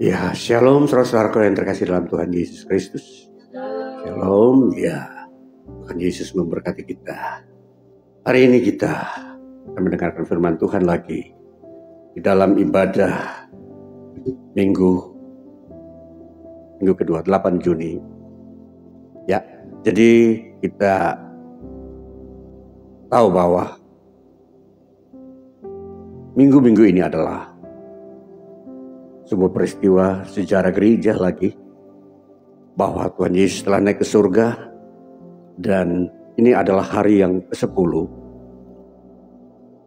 Ya, shalom saudara-saudaraku yang terkasih dalam Tuhan Yesus Kristus. Shalom, ya. Tuhan Yesus memberkati kita. Hari ini kita akan mendengarkan firman Tuhan lagi di dalam ibadah minggu kedua, 8 Juni. Ya, jadi kita tahu bahwa minggu-minggu ini adalah sebuah peristiwa sejarah gereja lagi, bahwa Tuhan Yesus telah naik ke surga, dan ini adalah hari yang ke-10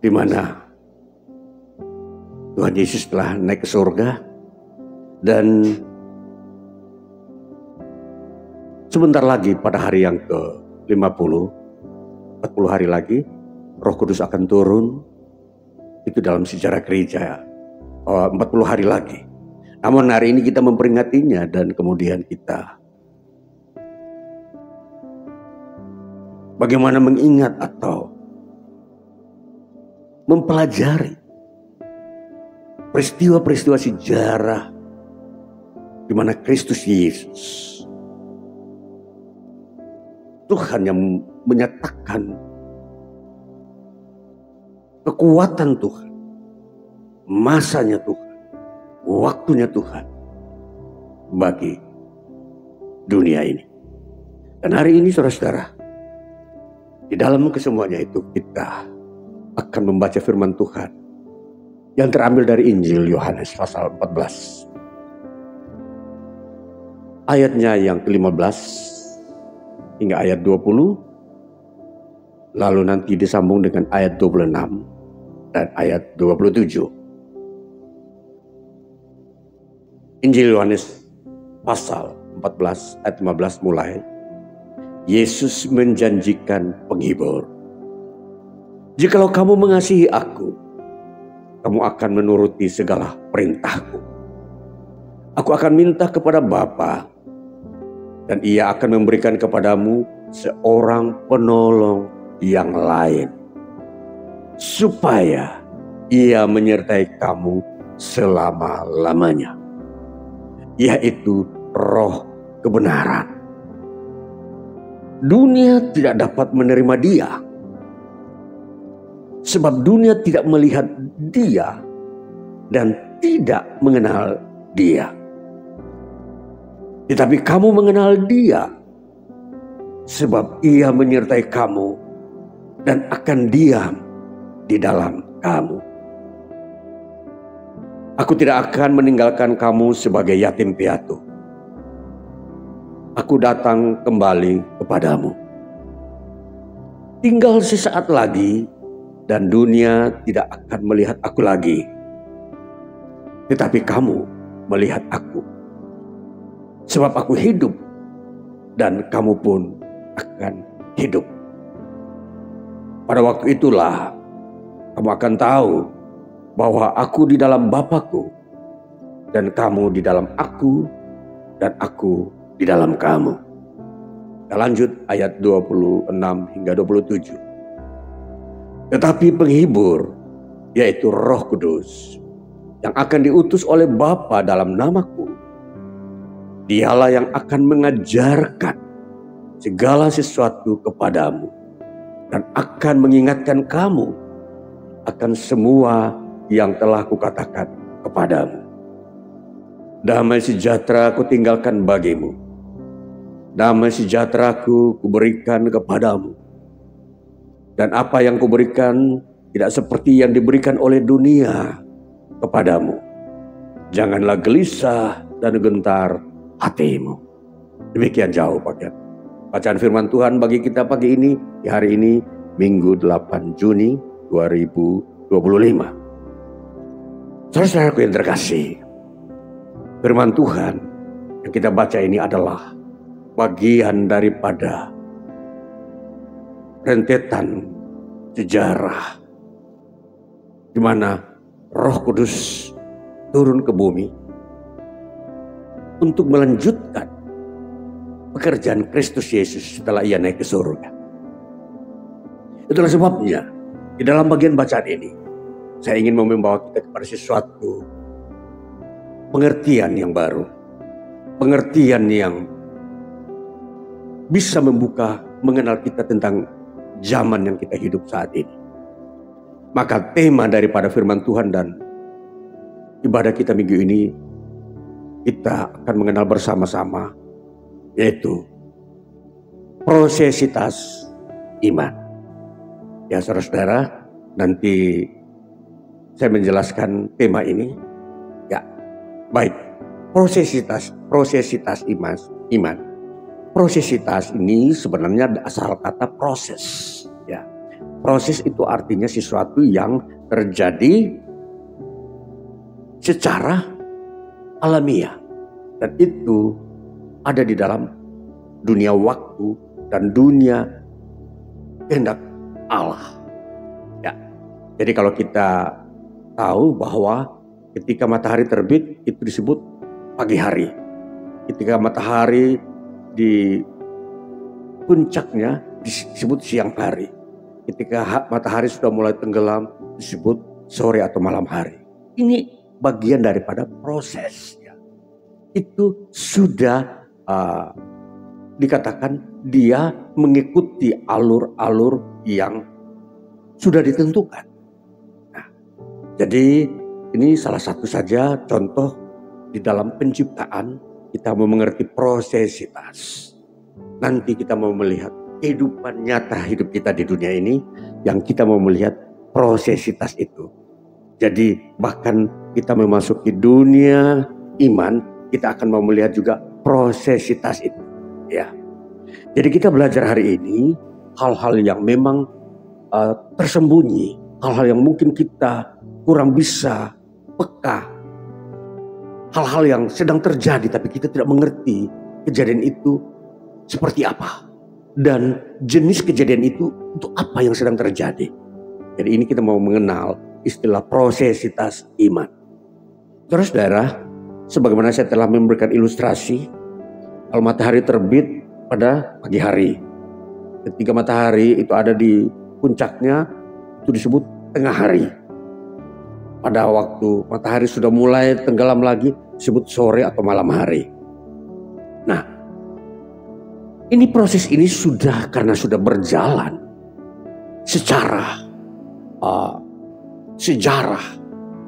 di mana Tuhan Yesus telah naik ke surga, dan sebentar lagi pada hari yang ke-50, 40 hari lagi, Roh Kudus akan turun. Itu dalam sejarah gereja, 40 hari lagi. Namun hari ini kita memperingatinya, dan kemudian kita bagaimana mengingat atau mempelajari peristiwa-peristiwa sejarah di mana Kristus Yesus, Tuhan yang menyatakan kekuatan Tuhan, masanya Tuhan, waktunya Tuhan bagi dunia ini. Dan hari ini saudara-saudara, di dalam kesemuanya itu kita akan membaca firman Tuhan yang terambil dari Injil Yohanes pasal 14. Ayatnya yang ke-15 hingga ayat 20. Lalu nanti disambung dengan ayat 26 dan ayat 27. Injil Yohanes pasal 14 ayat 15 mulai. Yesus menjanjikan penghibur. Jikalau kamu mengasihi aku, kamu akan menuruti segala perintahku. Aku akan minta kepada Bapa, dan Ia akan memberikan kepadamu seorang penolong yang lain, supaya Ia menyertai kamu selama-lamanya, yaitu Roh kebenaran. Dunia tidak dapat menerima Dia, sebab dunia tidak melihat Dia dan tidak mengenal Dia. Tetapi kamu mengenal Dia, sebab Ia menyertai kamu dan akan diam di dalam kamu. Aku tidak akan meninggalkan kamu sebagai yatim piatu. Aku datang kembali kepadamu. Tinggal sesaat lagi, dan dunia tidak akan melihat aku lagi. Tetapi kamu melihat aku. Sebab aku hidup, dan kamu pun akan hidup. Pada waktu itulah kamu akan tahu bahwa aku di dalam Bapa-Ku, dan kamu di dalam aku, dan aku di dalam kamu. Kita lanjut ayat 26 hingga 27. Tetapi penghibur, yaitu Roh Kudus, yang akan diutus oleh Bapa dalam namaku, Dialah yang akan mengajarkan segala sesuatu kepadamu, dan akan mengingatkan kamu akan semua yang telah kukatakan kepadamu. Damai sejahtera kutinggalkan bagimu, damai sejahtera-Ku kuberikan kepadamu. Dan apa yang kuberikan tidak seperti yang diberikan oleh dunia kepadamu. Janganlah gelisah dan gentar hatimu. Demikian jauh bacaan firman Tuhan bagi kita pagi ini, di hari ini, Minggu 8 Juni 2025. Saudara-saudaraku yang terkasih, firman Tuhan yang kita baca ini adalah bagian daripada rentetan sejarah di mana Roh Kudus turun ke bumi untuk melanjutkan pekerjaan Kristus Yesus setelah Ia naik ke surga. Itulah sebabnya di dalam bagian bacaan ini saya ingin membawa kita kepada sesuatu pengertian yang baru. Pengertian yang bisa mengenal kita tentang zaman yang kita hidup saat ini. Maka tema daripada firman Tuhan dan ibadah kita minggu ini, kita akan mengenal bersama-sama, yaitu prosesitas iman. Ya saudara-saudara, nanti saya menjelaskan tema ini. Ya, baik. Prosesitas iman. Prosesitas ini sebenarnya asal kata proses. Ya, proses itu artinya sesuatu yang terjadi secara alamiah, dan itu ada di dalam dunia waktu dan dunia kehendak Allah. Ya, jadi kalau kita tahu bahwa ketika matahari terbit itu disebut pagi hari, ketika matahari di puncaknya disebut siang hari, ketika matahari sudah mulai tenggelam disebut sore atau malam hari. Ini bagian daripada proses. Ya. Itu sudah dikatakan dia mengikuti alur-alur yang sudah ditentukan. Nah, jadi ini salah satu saja contoh di dalam penciptaan. Kita mau mengerti prosesitas. Nanti kita mau melihat kehidupan nyata hidup kita di dunia ini, yang kita mau melihat prosesitas itu. Jadi bahkan kita memasuki dunia iman, kita akan mau melihat juga prosesitas itu. Ya. Jadi kita belajar hari ini hal-hal yang memang tersembunyi, hal-hal yang mungkin kita kurang bisa peka. Hal-hal yang sedang terjadi tapi kita tidak mengerti kejadian itu seperti apa. Dan jenis kejadian itu untuk apa yang sedang terjadi. Jadi ini kita mau mengenal istilah prosesitas iman. Terus saudara, sebagaimana saya telah memberikan ilustrasi, kalau matahari terbit pada pagi hari. Ketika matahari itu ada di puncaknya, itu disebut tengah hari. Pada waktu matahari sudah mulai tenggelam lagi, disebut sore atau malam hari. Nah, ini proses ini karena sudah berjalan secara sejarah.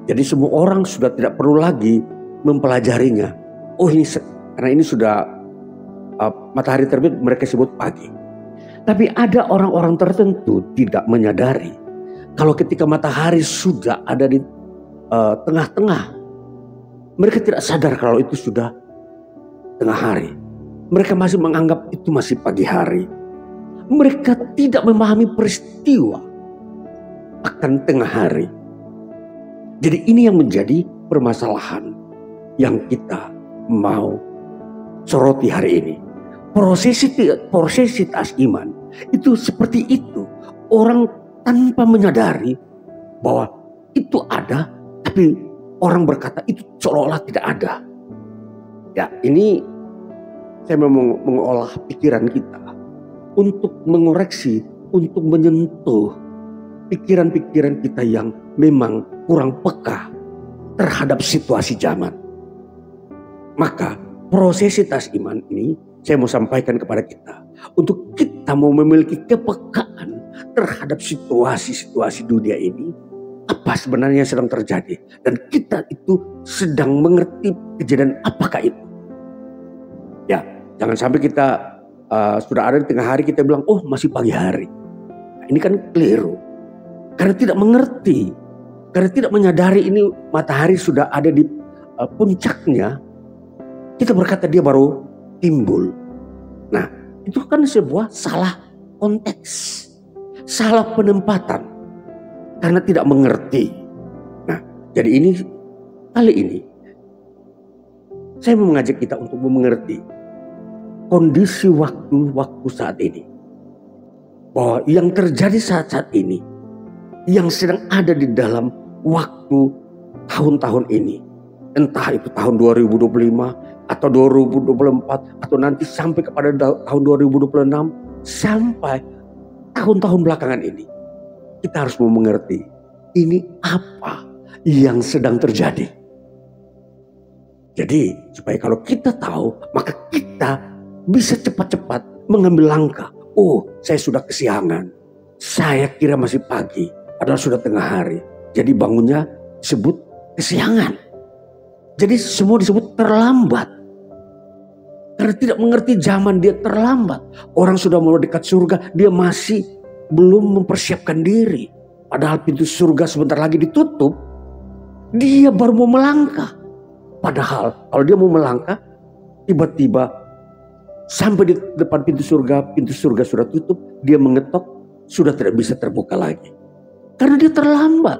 Jadi semua orang sudah tidak perlu lagi mempelajarinya. Oh ini karena ini sudah matahari terbit, mereka sebut pagi. Tapi ada orang-orang tertentu tidak menyadari kalau ketika matahari sudah ada di tengah-tengah, mereka tidak sadar kalau itu sudah tengah hari. Mereka masih menganggap itu masih pagi hari. Mereka tidak memahami peristiwa akan tengah hari. Jadi ini yang menjadi permasalahan yang kita mau soroti hari ini. Prosesitas iman itu seperti itu. Orang tanpa menyadari bahwa itu ada, tapi orang berkata itu seolah-olah tidak ada. Ya, ini saya mau mengolah pikiran kita untuk mengoreksi, untuk menyentuh pikiran-pikiran kita yang memang kurang peka terhadap situasi zaman. Maka prosesitas iman ini saya mau sampaikan kepada kita untuk kita mau memiliki kepekaan terhadap situasi-situasi dunia ini. Apa sebenarnya yang sedang terjadi, dan kita itu sedang mengerti kejadian apakah itu. Ya, jangan sampai kita sudah ada di tengah hari kita bilang oh masih pagi hari. Nah, ini kan keliru. Karena tidak mengerti, karena tidak menyadari ini matahari sudah ada di puncaknya, kita berkata dia baru timbul. Nah, itu kan sebuah salah konteks, salah penempatan. Karena tidak mengerti. Nah, jadi kali ini saya mau mengajak kita untuk mengerti kondisi waktu saat ini. Bahwa yang terjadi saat ini, yang sedang ada di dalam waktu tahun-tahun ini, entah itu tahun 2025 atau 2024 atau nanti sampai kepada tahun 2026 sampai tahun-tahun belakangan ini. Kita harus mau mengerti ini apa yang sedang terjadi. Jadi supaya kalau kita tahu, maka kita bisa cepat-cepat mengambil langkah. Oh, saya sudah kesiangan. Saya kira masih pagi, padahal sudah tengah hari. Jadi bangunnya disebut kesiangan. Jadi semua disebut terlambat. Karena tidak mengerti zaman, dia terlambat. Orang sudah mau dekat surga, dia masih belum mempersiapkan diri. Padahal pintu surga sebentar lagi ditutup. Dia baru mau melangkah. Padahal kalau dia mau melangkah, tiba-tiba sampai di depan pintu surga sudah tutup, dia mengetok, sudah tidak bisa terbuka lagi. Karena dia terlambat.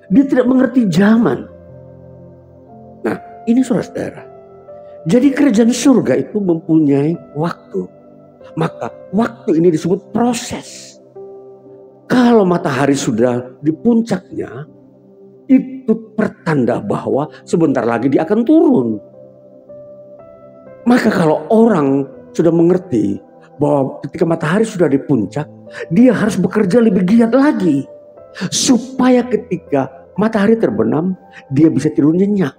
Dia tidak mengerti zaman. Nah, ini saudara-saudara. Jadi kerajaan surga itu mempunyai waktu. Maka waktu ini disebut proses. Kalau matahari sudah di puncaknya, itu pertanda bahwa sebentar lagi dia akan turun. Maka kalau orang sudah mengerti bahwa ketika matahari sudah di puncak, dia harus bekerja lebih giat lagi. Supaya ketika matahari terbenam, dia bisa tidur nyenyak.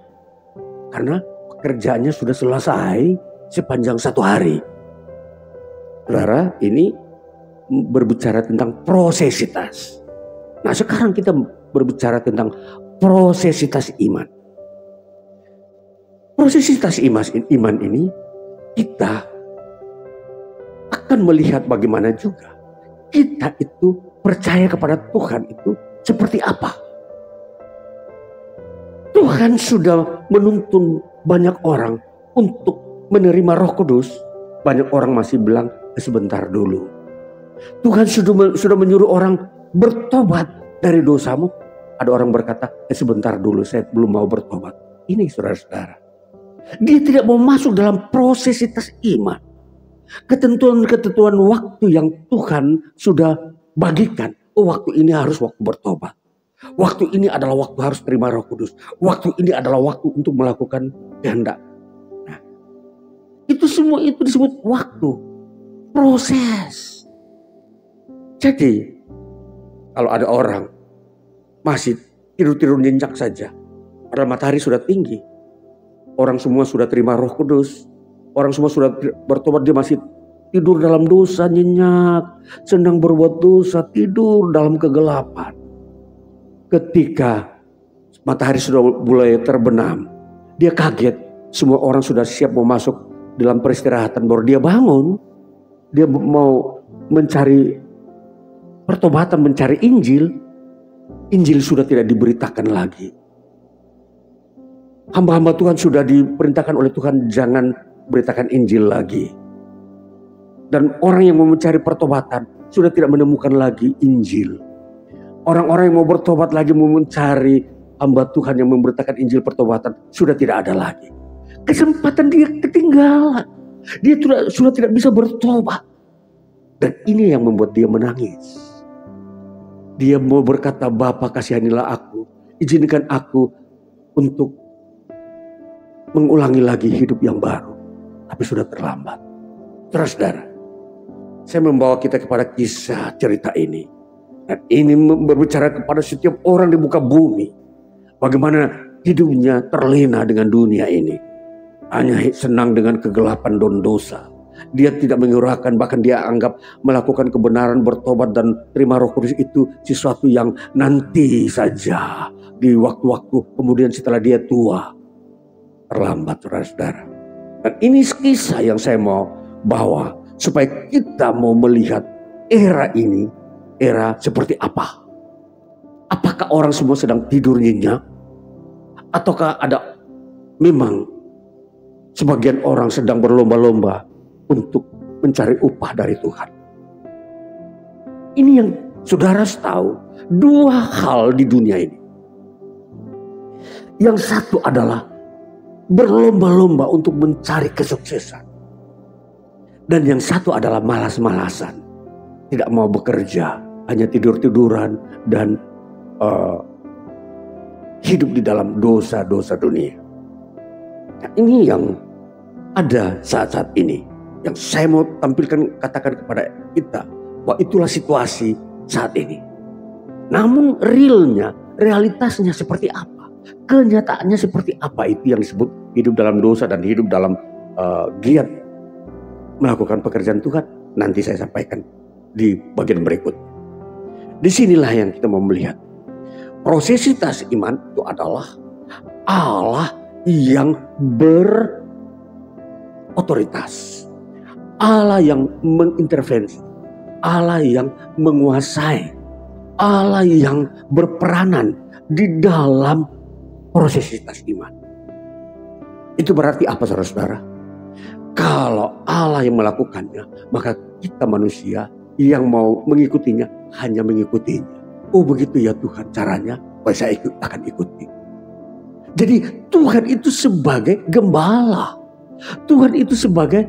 Karena pekerjaannya sudah selesai sepanjang satu hari. Saudara, ini berbicara tentang prosesitas. Nah, sekarang kita berbicara tentang prosesitas iman. Prosesitas iman ini kita akan melihat bagaimana juga kita itu percaya kepada Tuhan itu seperti apa. Tuhan sudah menuntun banyak orang untuk menerima Roh Kudus. Banyak orang masih bilang sebentar dulu. Tuhan sudah menyuruh orang bertobat dari dosamu. Ada orang berkata, sebentar dulu, saya belum mau bertobat. Ini saudara-saudara. Dia tidak mau masuk dalam prosesitas iman. Ketentuan-ketentuan waktu yang Tuhan sudah bagikan. Oh, waktu ini harus waktu bertobat. Waktu ini adalah waktu harus terima Roh Kudus. Waktu ini adalah waktu untuk melakukan kehendak. Nah, itu semua itu disebut waktu. Proses. Jadi, kalau ada orang masih tidur-tidur nyenyak saja. Padahal matahari sudah tinggi. Orang semua sudah terima Roh Kudus. Orang semua sudah bertobat, dia masih tidur dalam dosa nyenyak. Senang berbuat dosa, tidur dalam kegelapan. Ketika matahari sudah mulai terbenam, dia kaget. Semua orang sudah siap mau masuk dalam peristirahatan. Baru dia bangun. Dia mau mencari pertobatan, mencari Injil. Injil sudah tidak diberitakan lagi. Hamba-hamba Tuhan sudah diperintahkan oleh Tuhan jangan beritakan Injil lagi. Dan orang yang mau mencari pertobatan sudah tidak menemukan lagi Injil. Orang-orang yang mau bertobat lagi, mau mencari hamba Tuhan yang memberitakan Injil pertobatan sudah tidak ada lagi. Kesempatan dia ketinggalan. Dia sudah tidak bisa bertobat. Dan ini yang membuat dia menangis. Dia mau berkata, Bapa kasihanilah aku, izinkan aku untuk mengulangi lagi hidup yang baru. Tapi sudah terlambat. Saudara, saya membawa kita kepada kisah cerita ini. Dan ini berbicara kepada setiap orang di muka bumi. Bagaimana hidupnya terlena dengan dunia ini. Hanya senang dengan kegelapan dan dosa. Dia tidak mengurangkan, bahkan dia anggap melakukan kebenaran, bertobat dan terima Roh Kudus itu sesuatu yang nanti saja. Di waktu-waktu kemudian setelah dia tua. Terlambat saudara-saudara. Dan ini kisah yang saya mau bawa. Supaya kita mau melihat era ini. Era seperti apa? Apakah orang semua sedang tidur nyenyak? Ataukah ada memang sebagian orang sedang berlomba-lomba untuk mencari upah dari Tuhan? Ini yang saudara tahu. Dua hal di dunia ini. Yang satu adalah berlomba-lomba untuk mencari kesuksesan. Dan yang satu adalah malas-malasan. Tidak mau bekerja, hanya tidur-tiduran dan hidup di dalam dosa-dosa dunia. Nah, ini yang ada saat-saat ini. Yang saya mau tampilkan, katakan kepada kita bahwa itulah situasi saat ini. Namun realitasnya seperti apa? Kenyataannya seperti apa itu yang disebut hidup dalam dosa dan hidup dalam giat melakukan pekerjaan Tuhan? Nanti saya sampaikan di bagian berikut. Disinilah yang kita mau melihat. Prosesitas iman itu adalah Allah yang berotoritas. Allah yang mengintervensi. Allah yang menguasai. Allah yang berperanan di dalam prosesitas iman. Itu berarti apa, saudara-saudara? Kalau Allah yang melakukannya, maka kita manusia yang mau mengikutinya hanya mengikutinya. Oh begitu ya Tuhan caranya, saya akan ikuti. Jadi Tuhan itu sebagai gembala. Tuhan itu sebagai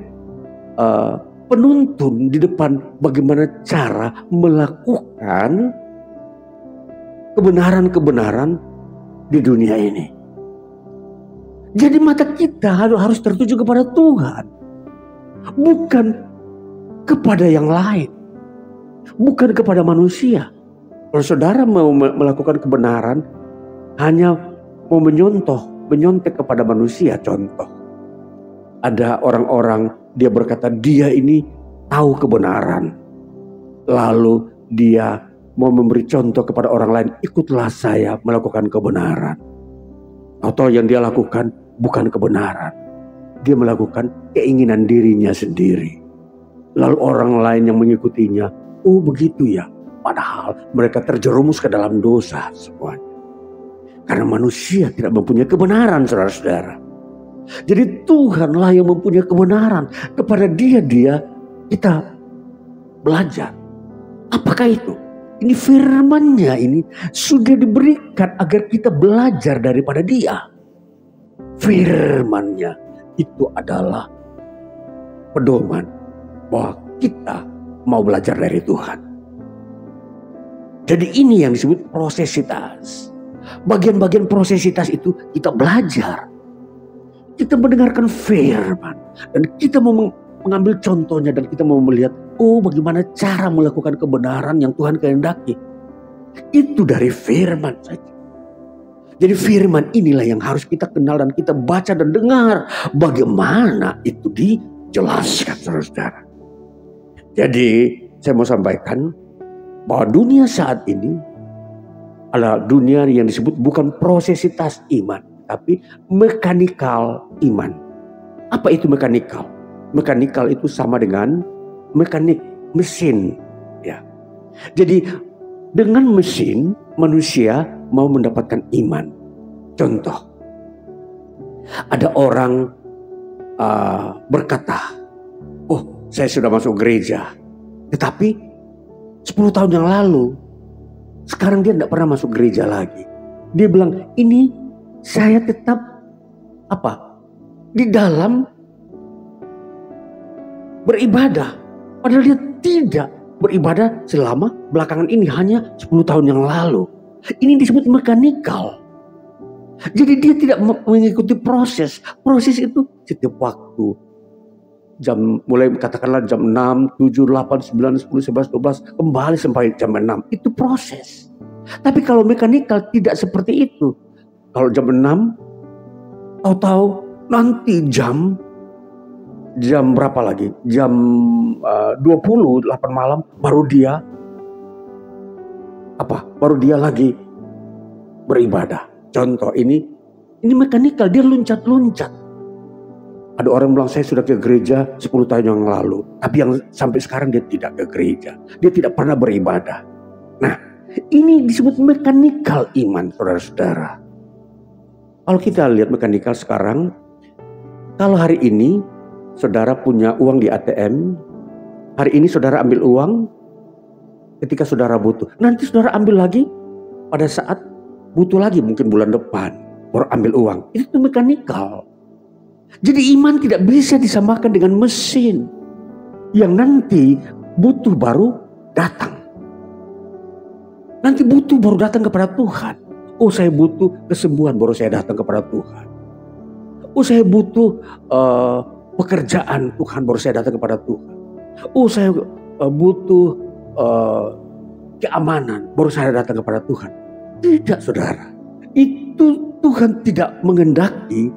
penuntun di depan bagaimana cara melakukan kebenaran-kebenaran di dunia ini. Jadi mata kita harus tertuju kepada Tuhan. Bukan kepada yang lain. Bukan kepada manusia. Kalau saudara mau melakukan kebenaran, hanya mau menyontek kepada manusia. Contoh, ada orang-orang dia berkata dia ini tahu kebenaran, lalu dia mau memberi contoh kepada orang lain, ikutlah saya melakukan kebenaran. Atau yang dia lakukan bukan kebenaran, dia melakukan keinginan dirinya sendiri. Lalu orang lain yang mengikutinya, oh begitu ya. Padahal mereka terjerumus ke dalam dosa semuanya. Karena manusia tidak mempunyai kebenaran, saudara-saudara. Jadi Tuhanlah yang mempunyai kebenaran. Kepada dia kita belajar. Apakah itu? Ini firman-Nya ini sudah diberikan agar kita belajar daripada dia. Firman-Nya itu adalah pedoman bahwa kita mau belajar dari Tuhan. Jadi ini yang disebut prosesitas. Bagian-bagian prosesitas itu kita belajar. Kita mendengarkan firman. Dan kita mau mengambil contohnya dan kita mau melihat, oh bagaimana cara melakukan kebenaran yang Tuhan kehendaki. Itu dari firman saja. Jadi firman inilah yang harus kita kenal dan kita baca dan dengar. Bagaimana itu dijelaskan, saudara-saudara. Jadi saya mau sampaikan bahwa dunia saat ini adalah dunia yang disebut bukan prosesitas iman, tapi mekanikal iman. Apa itu mekanikal? Mekanikal itu sama dengan mekanik, mesin. Ya. Jadi dengan mesin manusia mau mendapatkan iman. Contoh, ada orang berkata, oh saya sudah masuk gereja, tetapi 10 tahun yang lalu, sekarang dia tidak pernah masuk gereja lagi. Dia bilang, ini saya tetap di dalam beribadah. Padahal dia tidak beribadah selama belakangan ini, hanya 10 tahun yang lalu. Ini disebut mekanikal. Jadi dia tidak mengikuti proses. Proses itu setiap waktu. Mulai katakanlah jam 6, 7, 8, 9, 10, 11, 12 kembali sampai jam 6. Itu proses. Tapi kalau mekanikal tidak seperti itu. Kalau jam 6 tahu-tahu nanti jam berapa lagi? Jam 20, 8 malam baru dia baru dia lagi beribadah. Contoh ini mekanikal, dia loncat-loncat. Ada orang bilang saya sudah ke gereja 10 tahun yang lalu. Tapi yang sampai sekarang dia tidak ke gereja. Dia tidak pernah beribadah. Nah ini disebut mekanikal iman, saudara-saudara. Kalau kita lihat mekanikal sekarang. Kalau hari ini saudara punya uang di ATM. Hari ini saudara ambil uang ketika saudara butuh. Nanti saudara ambil lagi pada saat butuh lagi. Mungkin bulan depan baru ambil uang. Itu mekanikal. Jadi iman tidak bisa disamakan dengan mesin yang nanti butuh baru datang. Nanti butuh baru datang kepada Tuhan. Oh saya butuh kesembuhan baru saya datang kepada Tuhan. Oh saya butuh pekerjaan Tuhan baru saya datang kepada Tuhan. Oh saya butuh keamanan baru saya datang kepada Tuhan. Tidak saudara. Itu Tuhan tidak mengendaki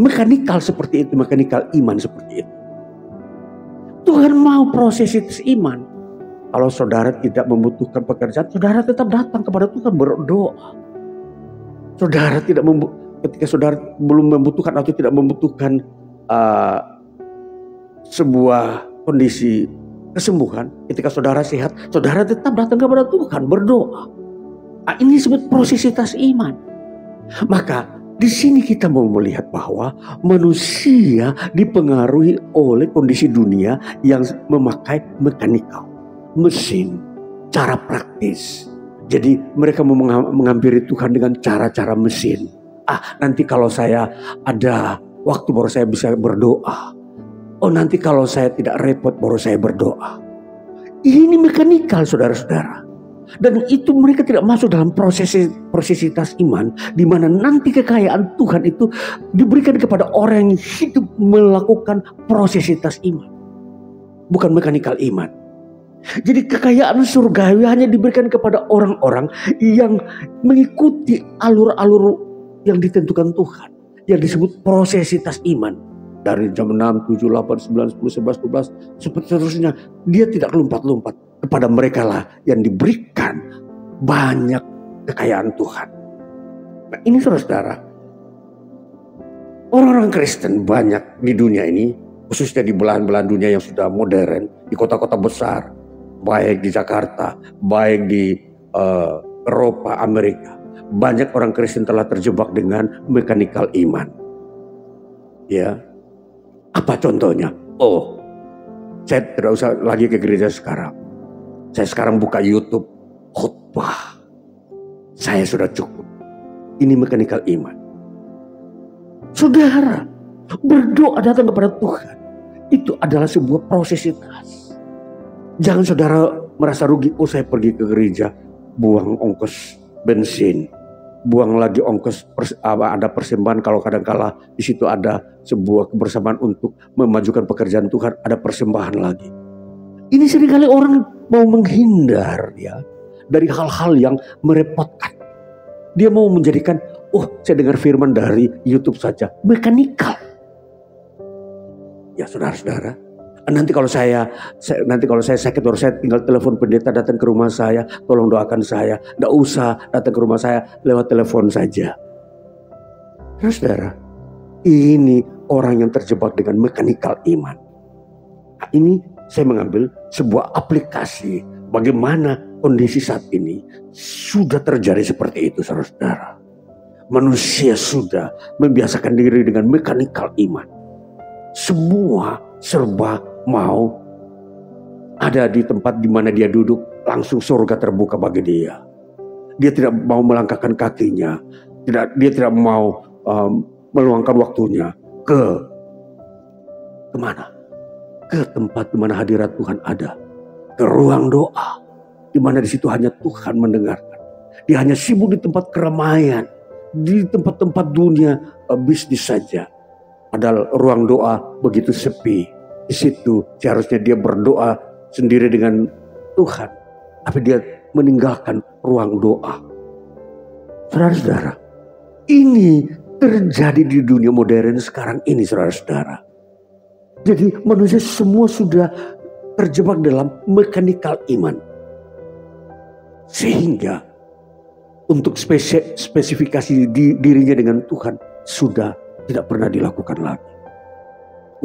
mekanikal seperti itu, mekanikal iman seperti itu. Tuhan mau prosesitas iman. Kalau saudara tidak membutuhkan pekerjaan, saudara tetap datang kepada Tuhan berdoa. Saudara tidak ketika saudara belum membutuhkan atau tidak membutuhkan sebuah kondisi kesembuhan, ketika saudara sehat, saudara tetap datang kepada Tuhan berdoa. Ini disebut prosesitas iman. Maka di sini kita mau melihat bahwa manusia dipengaruhi oleh kondisi dunia yang memakai mekanikal, mesin, cara praktis. Jadi mereka mau menghampiri Tuhan dengan cara-cara mesin. Nanti kalau saya ada waktu baru saya bisa berdoa. Nanti kalau saya tidak repot baru saya berdoa. Ini mekanikal saudara-saudara. Dan itu mereka tidak masuk dalam prosesitas iman, di mana nanti kekayaan Tuhan itu diberikan kepada orang yang hidup melakukan prosesitas iman, bukan mekanikal iman. Jadi kekayaan surgawi hanya diberikan kepada orang-orang yang mengikuti alur-alur yang ditentukan Tuhan, yang disebut prosesitas iman. Dari jam 6, 7, 8, 9, 10, 11, 12, seterusnya. Dia tidak lompat-lompat. Kepada mereka lah yang diberikan banyak kekayaan Tuhan. Nah ini saudara-saudara, orang-orang Kristen banyak di dunia ini, khususnya di belahan-belahan dunia yang sudah modern, di kota-kota besar, baik di Jakarta, baik di Eropa, Amerika. Banyak orang Kristen telah terjebak dengan mekanikal iman. Ya, apa contohnya? Saya tidak usah lagi ke gereja sekarang. Saya sekarang buka YouTube, khotbah. Saya sudah cukup. Ini mekanikal iman. Saudara, berdoa datang kepada Tuhan. Itu adalah sebuah prosesitas. Jangan saudara merasa rugi. Saya pergi ke gereja, buang ongkos bensin. Buang lagi ongkos, ada persembahan kalau kadang-kala di situ ada sebuah kebersamaan untuk memajukan pekerjaan Tuhan. Ada persembahan lagi. Ini seringkali orang mau menghindar ya dari hal-hal yang merepotkan. Dia mau menjadikan, saya dengar firman dari YouTube saja, mekanikal. Ya saudara-saudara, nanti kalau saya sakit baru saya tinggal telepon pendeta datang ke rumah saya, tolong doakan saya. Nggak usah datang ke rumah saya, lewat telepon saja. Saudara, ini orang yang terjebak dengan mekanikal iman. Nah, ini saya mengambil sebuah aplikasi bagaimana kondisi saat ini sudah terjadi seperti itu saudara-saudara. Manusia sudah membiasakan diri dengan mekanikal iman. Semua serba mau ada di tempat di mana dia duduk, langsung surga terbuka bagi dia. Dia tidak mau melangkahkan kakinya, dia tidak mau meluangkan waktunya kemana? Ke tempat di mana hadirat Tuhan ada, ke ruang doa, di mana di situ hanya Tuhan mendengarkan. Dia hanya sibuk di tempat keramaian, di tempat-tempat dunia bisnis saja. Padahal ruang doa begitu sepi. Di situ seharusnya dia berdoa sendiri dengan Tuhan, tapi dia meninggalkan ruang doa. Saudara-saudara, ini terjadi di dunia modern sekarang ini, saudara-saudara. Jadi manusia semua sudah terjebak dalam mekanikal iman. Sehingga untuk spesifikasi dirinya dengan Tuhan sudah tidak pernah dilakukan lagi.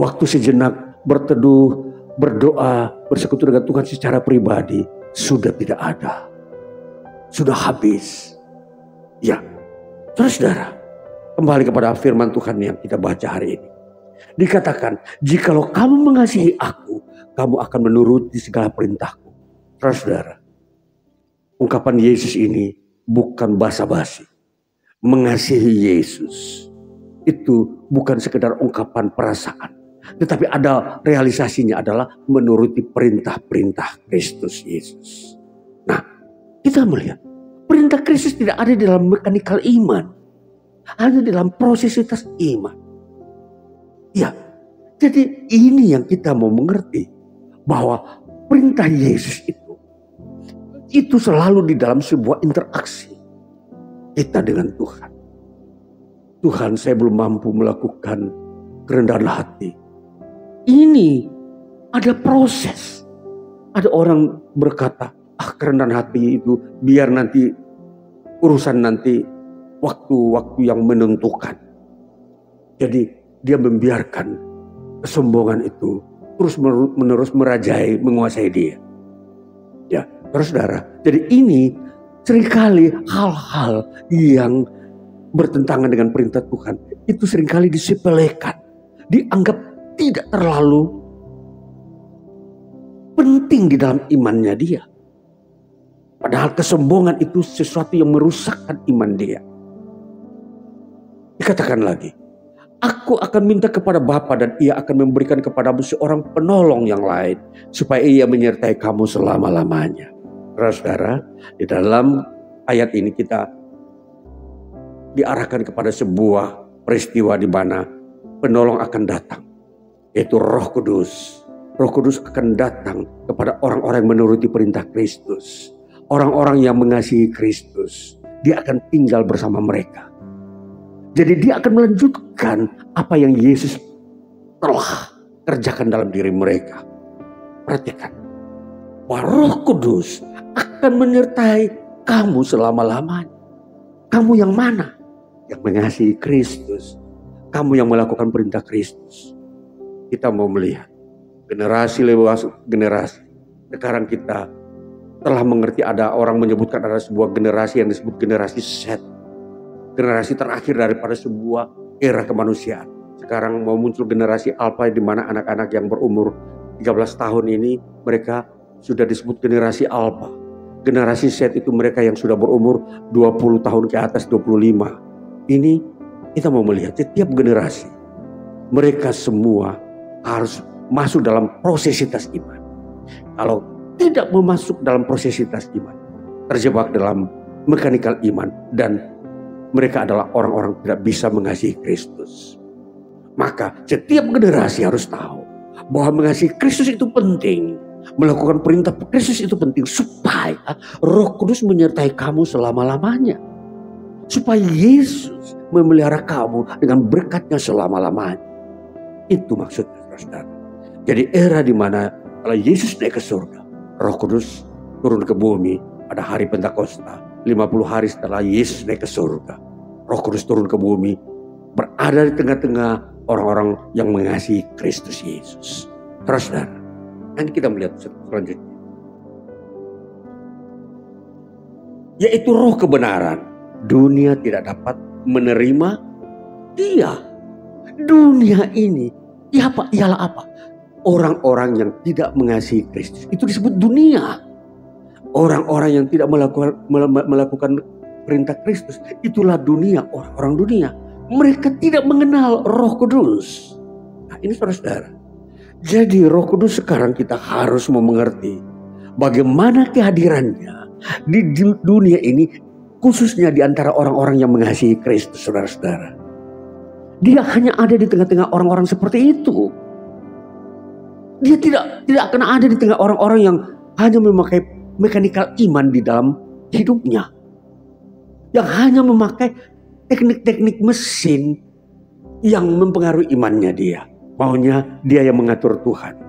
Waktu sejenak berteduh, berdoa, bersekutu dengan Tuhan secara pribadi sudah tidak ada. Sudah habis. Ya, saudara, kembali kepada firman Tuhan yang kita baca hari ini. Dikatakan, jikalau kamu mengasihi aku, kamu akan menuruti segala perintahku. Saudara, ungkapan Yesus ini bukan basa-basi. Mengasihi Yesus itu bukan sekedar ungkapan perasaan, tetapi ada realisasinya adalah menuruti perintah-perintah Kristus Yesus. Nah, kita melihat perintah Kristus tidak ada dalam mekanikal iman, hanya dalam prosesitas iman. Ya, jadi ini yang kita mau mengerti, bahwa perintah Yesus itu selalu di dalam sebuah interaksi kita dengan Tuhan. Tuhan, saya belum mampu melakukan kerendahan hati. Ini ada proses. Ada orang berkata, kerendahan hati itu biar nanti urusan nanti waktu-waktu yang menentukan. Jadi dia membiarkan kesombongan itu terus menerus merajai, menguasai dia. Ya, saudara. Jadi ini seringkali hal-hal yang bertentangan dengan perintah Tuhan itu seringkali disepelekan, dianggap tidak terlalu penting di dalam imannya dia. Padahal kesombongan itu sesuatu yang merusakkan iman dia. Dikatakan lagi, aku akan minta kepada Bapa dan ia akan memberikan kepadamu seorang penolong yang lain, supaya ia menyertai kamu selama-lamanya. Saudara, di dalam ayat ini kita diarahkan kepada sebuah peristiwa di mana penolong akan datang, yaitu Roh Kudus. Roh Kudus akan datang kepada orang-orang yang menuruti perintah Kristus. Orang-orang yang mengasihi Kristus, dia akan tinggal bersama mereka. Jadi dia akan melanjutkan apa yang Yesus telah kerjakan dalam diri mereka. Perhatikan, bahwa Roh Kudus akan menyertai kamu selama-lamanya. Kamu yang mana? Yang mengasihi Kristus. Kamu yang melakukan perintah Kristus. Kita mau melihat generasi lewat generasi. Sekarang kita telah mengerti, ada orang menyebutkan ada sebuah generasi yang disebut generasi Set. Generasi terakhir daripada sebuah era kemanusiaan. Sekarang mau muncul generasi Alpha di mana anak-anak yang berumur 13 tahun ini mereka sudah disebut generasi Alpha. Generasi Set itu mereka yang sudah berumur 20 tahun ke atas, 25. Ini kita mau melihat setiap generasi. Mereka semua harus masuk dalam prosesitas iman. Kalau tidak masuk dalam prosesitas iman, terjebak dalam mekanikal iman, dan mereka adalah orang-orang tidak bisa mengasihi Kristus. Maka setiap generasi harus tahu bahwa mengasihi Kristus itu penting. Melakukan perintah Kristus itu penting supaya Roh Kudus menyertai kamu selama-lamanya. Supaya Yesus memelihara kamu dengan berkatnya selama-lamanya. Itu maksudnya, saudara. Jadi era di mana kalau Yesus naik ke surga, Roh Kudus turun ke bumi pada hari Pentakosta. 50 hari setelah Yesus naik ke surga, Roh Kudus turun ke bumi, berada di tengah-tengah orang-orang yang mengasihi Kristus Yesus. Terus, saudara, nanti kita melihat selanjutnya, yaitu roh kebenaran. Dunia tidak dapat menerima dia. Dunia ini ialah apa? Orang-orang yang tidak mengasihi Kristus. Itu disebut dunia. Orang-orang yang tidak melakukan perintah Kristus, itulah dunia, orang-orang dunia. Mereka tidak mengenal Roh Kudus. Nah, ini saudara-saudara. Jadi Roh Kudus sekarang kita harus mengerti bagaimana kehadirannya di dunia ini, khususnya di antara orang-orang yang mengasihi Kristus, saudara-saudara. Dia hanya ada di tengah-tengah orang-orang seperti itu. Dia tidak akan ada di tengah orang-orang yang hanya memakai mekanikal iman di dalam hidupnya. Yang hanya memakai teknik-teknik mesin yang mempengaruhi imannya dia. Maunya dia yang mengatur Tuhan.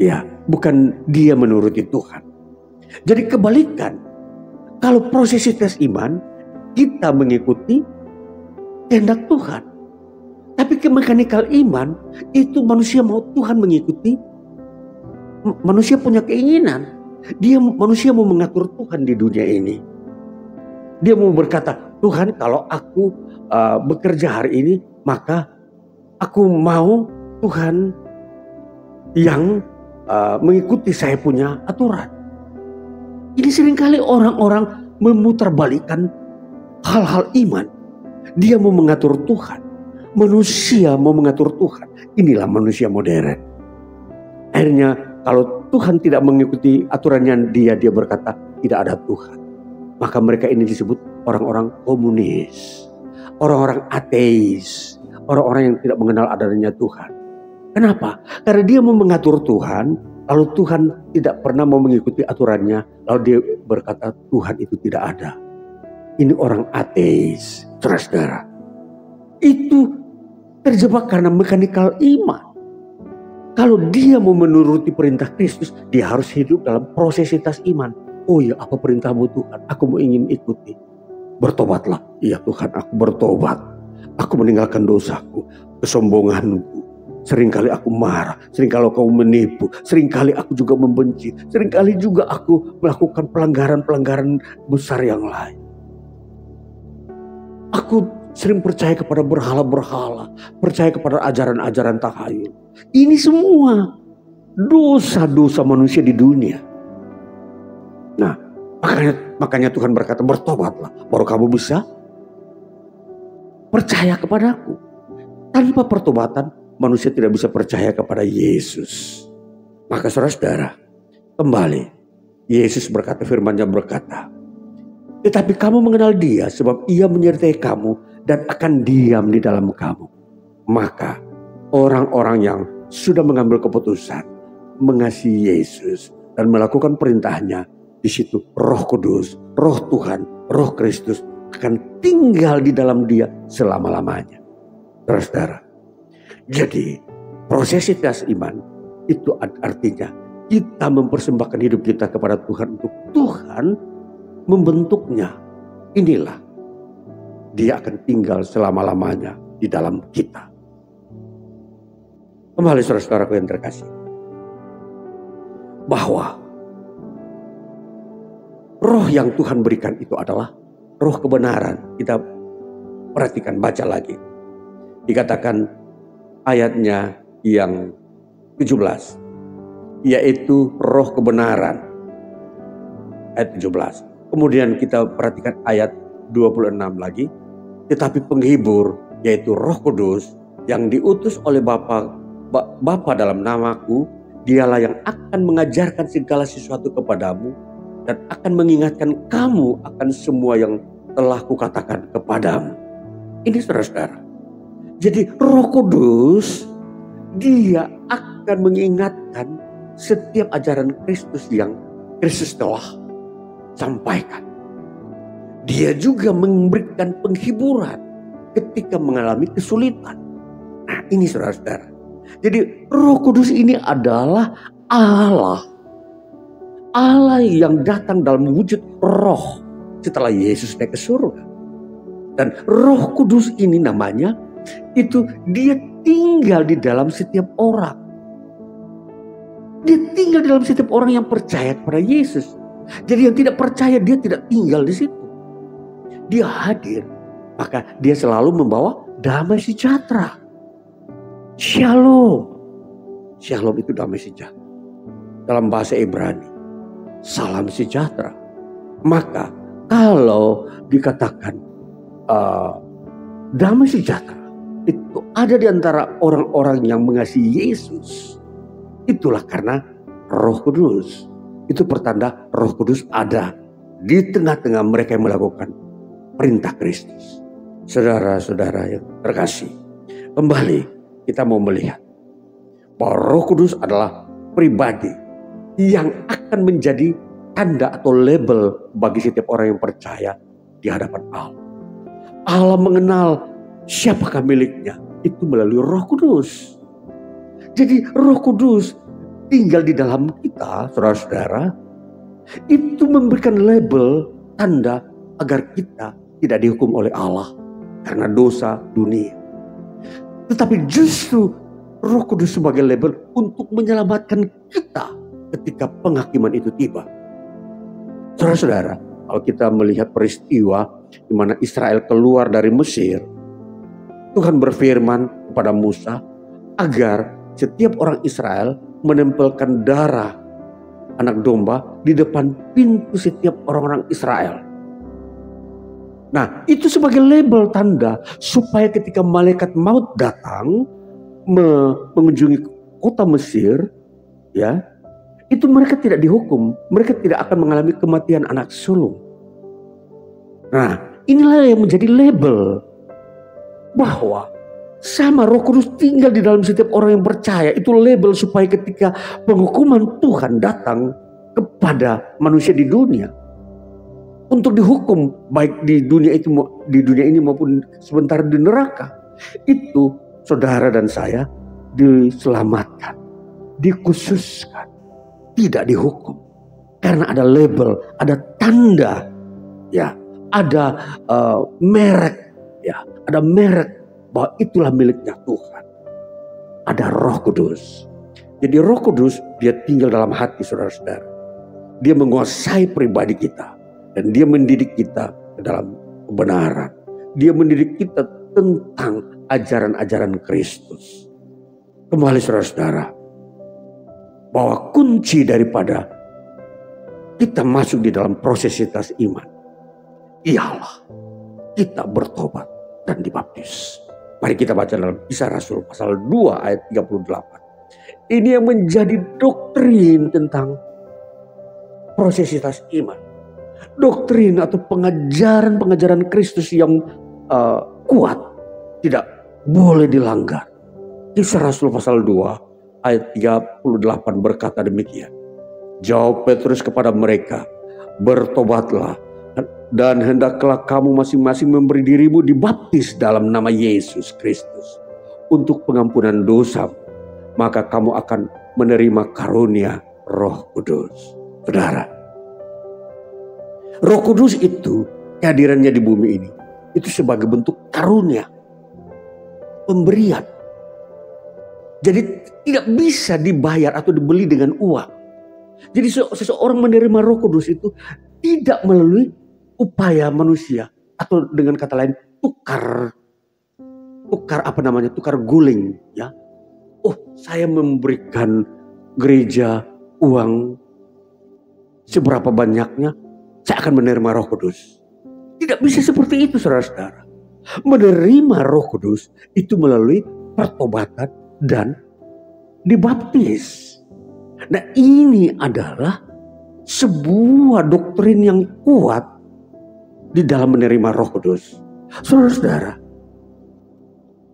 Ya, bukan dia menuruti Tuhan. Jadi kebalikan. Kalau prosesitas iman, kita mengikuti kehendak Tuhan. Tapi ke mekanikal iman, itu manusia mau Tuhan mengikuti. Manusia punya keinginan. Manusia mau mengatur Tuhan di dunia ini. Dia mau berkata, Tuhan, kalau aku bekerja hari ini, maka aku mau Tuhan yang mengikuti saya punya aturan. Ini seringkali orang-orang memutarbalikkan hal-hal iman. Dia mau mengatur Tuhan. Manusia mau mengatur Tuhan. Inilah manusia modern. Akhirnya kalau Tuhan tidak mengikuti aturannya dia berkata tidak ada Tuhan. Maka mereka ini disebut orang-orang komunis. Orang-orang ateis. Orang-orang yang tidak mengenal adanya Tuhan. Kenapa? Karena dia mau mengatur Tuhan, lalu Tuhan tidak pernah mau mengikuti aturannya, lalu dia berkata Tuhan itu tidak ada. Ini orang ateis, saudara. itu terjebak karena mekanikal iman. Kalau dia mau menuruti perintah Kristus, dia harus hidup dalam prosesitas iman. Oh ya, apa perintahmu Tuhan? Aku mau ingin ikuti. Bertobatlah. Iya Tuhan, aku bertobat. Aku meninggalkan dosaku, kesombonganku. Seringkali aku marah, seringkali aku menipu, seringkali aku juga membenci, seringkali juga aku melakukan pelanggaran-pelanggaran besar yang lain. Aku sering percaya kepada berhala-berhala, percaya kepada ajaran-ajaran takhayul. Ini semua dosa-dosa manusia di dunia. Nah, makanya Tuhan berkata, bertobatlah, baru kamu bisa percaya kepadaku. Tanpa pertobatan, manusia tidak bisa percaya kepada Yesus. Maka saudara-saudara, kembali Yesus berkata, firman-Nya berkata, tetapi kamu mengenal Dia sebab Ia menyertai kamu dan akan diam di dalam kamu. Maka orang-orang yang sudah mengambil keputusan mengasihi Yesus dan melakukan perintahnya, di situ Roh Kudus, Roh Tuhan, Roh Kristus akan tinggal di dalam dia selama-lamanya. Saudara-saudara, jadi prosesitas iman itu artinya kita mempersembahkan hidup kita kepada Tuhan untuk Tuhan membentuknya. Inilah dia akan tinggal selama-lamanya di dalam kita. Kembali saudara-saudaraku yang terkasih, bahwa roh yang Tuhan berikan itu adalah roh kebenaran. Kita perhatikan, baca lagi. Dikatakan ayatnya yang 17, yaitu roh kebenaran. Ayat 17. Kemudian kita perhatikan ayat 26 lagi. Tetapi penghibur, yaitu Roh Kudus yang diutus oleh Bapa dalam namaku, dialah yang akan mengajarkan segala sesuatu kepadamu dan akan mengingatkan kamu akan semua yang telah kukatakan kepadamu. Ini saudara-saudara. Jadi Roh Kudus, dia akan mengingatkan setiap ajaran Kristus yang Kristus telah sampaikan. Dia juga memberikan penghiburan ketika mengalami kesulitan. Nah ini saudara-saudara. Jadi Roh Kudus ini adalah Allah yang datang dalam wujud roh setelah Yesus naik ke surga. Dan Roh Kudus ini namanya, itu dia tinggal di dalam setiap orang. Dia tinggal di dalam setiap orang yang percaya kepada Yesus. Jadi yang tidak percaya, dia tidak tinggal di situ. Dia hadir, maka dia selalu membawa damai sejahtera. Shalom. Shalom itu damai sejahtera. Dalam bahasa Ibrani, salam sejahtera. Maka kalau dikatakan damai sejahtera itu ada di antara orang-orang yang mengasihi Yesus, itulah karena Roh Kudus. Itu pertanda Roh Kudus ada di tengah-tengah mereka yang melakukan perintah Kristus. Saudara-saudara yang terkasih, kembali kita mau melihat bahwa Roh Kudus adalah pribadi yang akan menjadi tanda atau label bagi setiap orang yang percaya di hadapan Allah. Allah mengenal siapakah miliknya itu melalui Roh Kudus. Jadi Roh Kudus tinggal di dalam kita, saudara-saudara, itu memberikan label, tanda agar kita tidak dihukum oleh Allah karena dosa dunia. Tetapi justru Roh Kudus sebagai label untuk menyelamatkan kita ketika penghakiman itu tiba. Saudara-saudara, kalau kita melihat peristiwa di mana Israel keluar dari Mesir, Tuhan berfirman kepada Musa agar setiap orang Israel menempelkan darah anak domba di depan pintu setiap orang-orang Israel. Nah, itu sebagai label tanda supaya ketika malaikat maut datang mengunjungi kota Mesir, ya, itu mereka tidak dihukum, mereka tidak akan mengalami kematian anak sulung. Nah, inilah yang menjadi label bahwa sama Roh Kudus tinggal di dalam setiap orang yang percaya. Itu label supaya ketika penghukuman Tuhan datang kepada manusia di dunia untuk dihukum baik di dunia ini maupun sebentar di neraka, Itu saudara dan saya diselamatkan, dikhususkan, tidak dihukum. Karena ada label, ada tanda, ya, ada merek, ya, ada merek bahwa itulah miliknya Tuhan. Ada Roh Kudus. Jadi Roh Kudus dia tinggal dalam hati saudara-saudara. Dia menguasai pribadi kita dan dia mendidik kita ke dalam kebenaran. Dia mendidik kita tentang ajaran-ajaran Kristus. Kembali saudara-saudara, bahwa kunci daripada kita masuk di dalam prosesitas iman ialah kita bertobat dan dibaptis. Mari kita baca dalam Kisah Rasul pasal 2 ayat 38. Ini yang menjadi doktrin tentang prosesitas iman. Doktrin atau pengajaran-pengajaran Kristus yang kuat tidak boleh dilanggar. Kisah Rasul pasal 2 ayat 38 berkata demikian. Jawab Petrus kepada mereka, bertobatlah dan hendaklah kamu masing-masing memberi dirimu dibaptis dalam nama Yesus Kristus untuk pengampunan dosa, maka kamu akan menerima karunia Roh Kudus. Saudara, Roh Kudus itu kehadirannya di bumi ini itu sebagai bentuk karunia, pemberian. Jadi tidak bisa dibayar atau dibeli dengan uang. Jadi seseorang menerima Roh Kudus itu tidak melalui upaya manusia atau dengan kata lain tukar guling, ya. Oh, saya memberikan gereja uang seberapa banyaknya, saya akan menerima Roh Kudus. Tidak bisa seperti itu saudara-saudara. Menerima Roh Kudus itu melalui pertobatan dan dibaptis. Nah, ini adalah sebuah doktrin yang kuat di dalam menerima Roh Kudus. Saudara-saudara,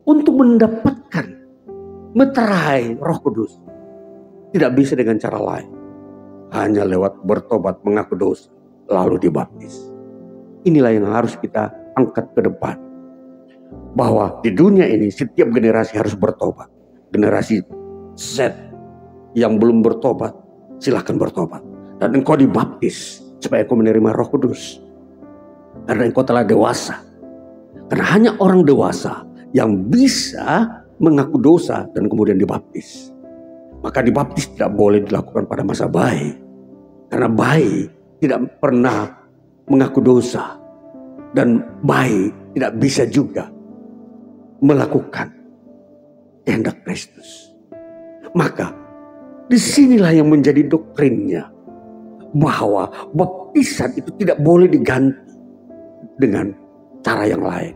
untuk mendapatkan meterai Roh Kudus tidak bisa dengan cara lain. Hanya lewat bertobat, mengaku dosa, lalu dibaptis. Inilah yang harus kita angkat ke depan. Bahwa di dunia ini setiap generasi harus bertobat. Generasi Z yang belum bertobat, silahkan bertobat. Dan engkau dibaptis supaya engkau menerima Roh Kudus. Karena engkau telah dewasa. Karena hanya orang dewasa yang bisa mengaku dosa dan kemudian dibaptis. Maka dibaptis tidak boleh dilakukan pada masa bayi. Karena bayi tidak pernah mengaku dosa. Dan bayi tidak bisa juga melakukan kehendak Kristus. Maka disinilah yang menjadi doktrinnya. Bahwa baptisan itu tidak boleh diganti dengan cara yang lain.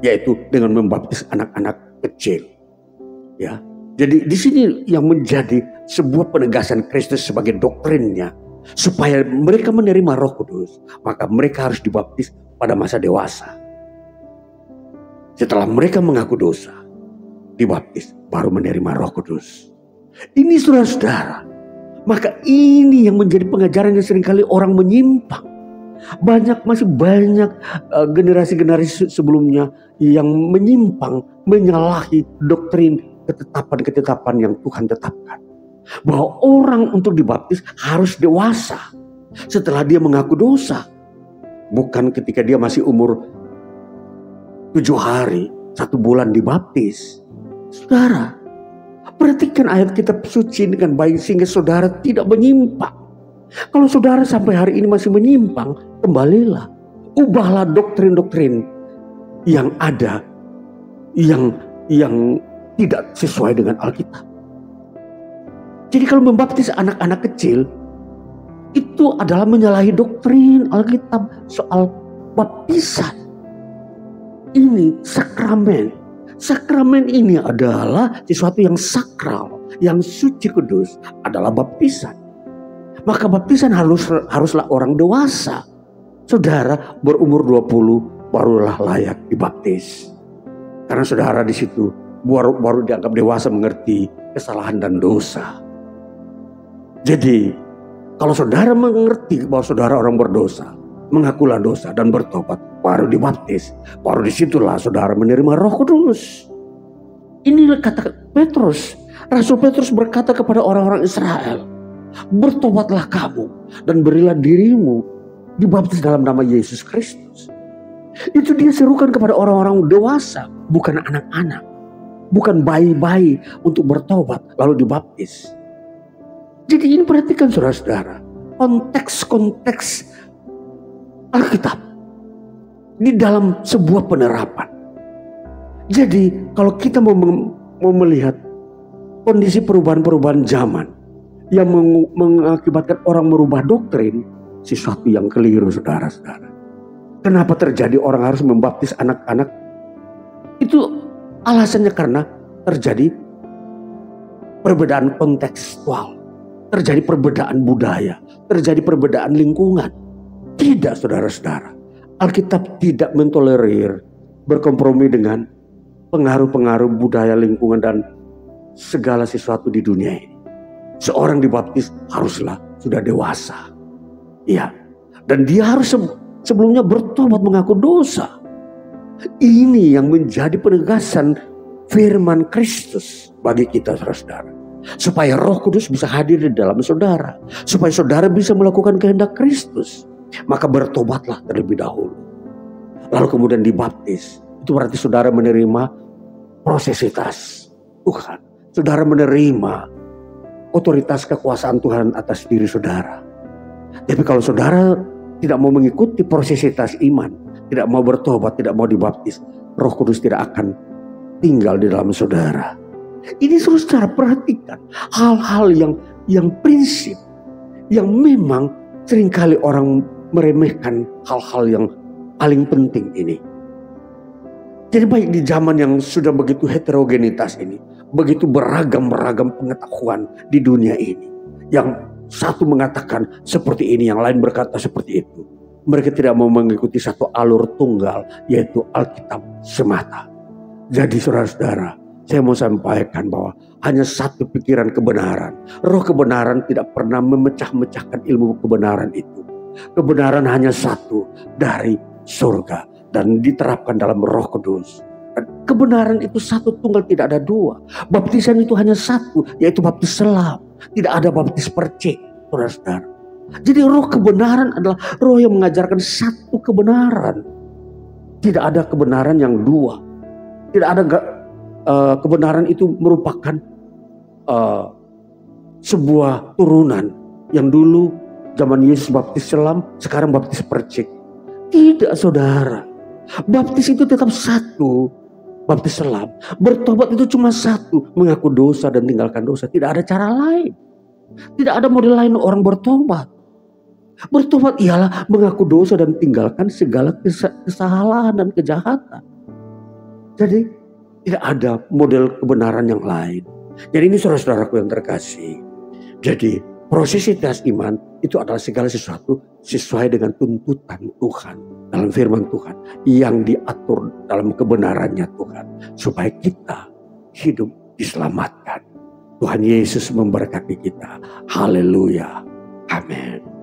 Yaitu dengan membaptis anak-anak kecil. Ya. Jadi di sini yang menjadi sebuah penegasan Kristus sebagai doktrinnya. Supaya mereka menerima Roh Kudus. Maka mereka harus dibaptis pada masa dewasa. Setelah mereka mengaku dosa, dibaptis, baru menerima Roh Kudus. Ini saudara-saudara, maka ini yang menjadi pengajaran yang seringkali orang menyimpang. Masih banyak generasi-generasi sebelumnya yang menyimpang, menyalahi doktrin ketetapan-ketetapan yang Tuhan tetapkan. Bahwa orang untuk dibaptis harus dewasa setelah dia mengaku dosa. Bukan ketika dia masih umur 7 hari, 1 bulan dibaptis. Saudara, perhatikan ayat kitab suci dengan baik sehingga saudara tidak menyimpang. Kalau saudara sampai hari ini masih menyimpang, kembalilah. Ubahlah doktrin-doktrin yang ada yang tidak sesuai dengan Alkitab. Jadi kalau membaptis anak-anak kecil itu adalah menyalahi doktrin Alkitab soal baptisan. Ini sakramen. Sakramen ini adalah sesuatu yang sakral, yang suci kudus, adalah baptisan. Maka baptisan haruslah orang dewasa. Saudara berumur 20 barulah layak dibaptis. Karena saudara di situ baru dianggap dewasa mengerti kesalahan dan dosa. Jadi kalau saudara mengerti bahwa saudara orang berdosa, mengakulah dosa dan bertobat, baru dibaptis. Baru disitulah saudara menerima Roh Kudus. Inilah kata Petrus. Rasul Petrus berkata kepada orang-orang Israel, bertobatlah kamu dan berilah dirimu dibaptis dalam nama Yesus Kristus. Itu dia serukan kepada orang-orang dewasa, bukan anak-anak, bukan bayi-bayi untuk bertobat lalu dibaptis. Jadi ini perhatikan saudara-saudara, konteks-konteks Alkitab di dalam sebuah penerapan. Jadi kalau kita mau melihat kondisi perubahan-perubahan zaman yang mengakibatkan orang merubah doktrin, sesuatu yang keliru saudara-saudara. Kenapa terjadi orang harus membaptis anak-anak? Itu alasannya karena terjadi perbedaan kontekstual, terjadi perbedaan budaya, terjadi perbedaan lingkungan. Tidak saudara-saudara, Alkitab tidak mentolerir berkompromi dengan pengaruh-pengaruh budaya, lingkungan, dan segala sesuatu di dunia ini. Seorang dibaptis haruslah sudah dewasa. Ya, dan dia harus sebelumnya bertobat mengaku dosa. Ini yang menjadi penegasan firman Kristus bagi kita saudara-saudara. Supaya Roh Kudus bisa hadir di dalam saudara. Supaya saudara bisa melakukan kehendak Kristus. Maka bertobatlah terlebih dahulu. Lalu kemudian dibaptis. Itu berarti saudara menerima prosesitas Tuhan. Saudara menerima otoritas kekuasaan Tuhan atas diri saudara. Tapi kalau saudara tidak mau mengikuti prosesitas iman, tidak mau bertobat, tidak mau dibaptis, Roh Kudus tidak akan tinggal di dalam saudara. Ini saudara perhatikan hal-hal yang prinsip, yang memang seringkali orang meremehkan hal-hal yang paling penting ini. Jadi baik di zaman yang sudah begitu heterogenitas ini, begitu beragam-ragam pengetahuan di dunia ini, yang satu mengatakan seperti ini, yang lain berkata seperti itu. Mereka tidak mau mengikuti satu alur tunggal, yaitu Alkitab semata. Jadi saudara-saudara, saya mau sampaikan bahwa hanya satu pikiran kebenaran. Roh kebenaran tidak pernah memecah-mecahkan ilmu kebenaran itu. Kebenaran hanya satu dari surga dan diterapkan dalam Roh Kudus. Dan kebenaran itu satu tunggal, tidak ada dua. Baptisan itu hanya satu, yaitu baptis selam. Tidak ada baptis percik, saudara-saudara. Jadi roh kebenaran adalah roh yang mengajarkan satu kebenaran. Tidak ada kebenaran yang dua. Tidak ada kebenaran itu merupakan sebuah turunan. Yang dulu zaman Yesus baptis selam, sekarang baptis percik. Tidak saudara. Baptis itu tetap satu. Baptis selam. Bertobat itu cuma satu. Mengaku dosa dan tinggalkan dosa. Tidak ada cara lain. Tidak ada model lain orang bertobat. Bertobat ialah mengaku dosa dan tinggalkan segala kesalahan dan kejahatan. Jadi tidak ada model kebenaran yang lain. Jadi ini saudara-saudaraku yang terkasih. Jadi prosesitas iman itu adalah segala sesuatu sesuai dengan tuntutan Tuhan. Dalam firman Tuhan yang diatur dalam kebenarannya Tuhan. Supaya kita hidup diselamatkan. Tuhan Yesus memberkati kita. Haleluya. Amin.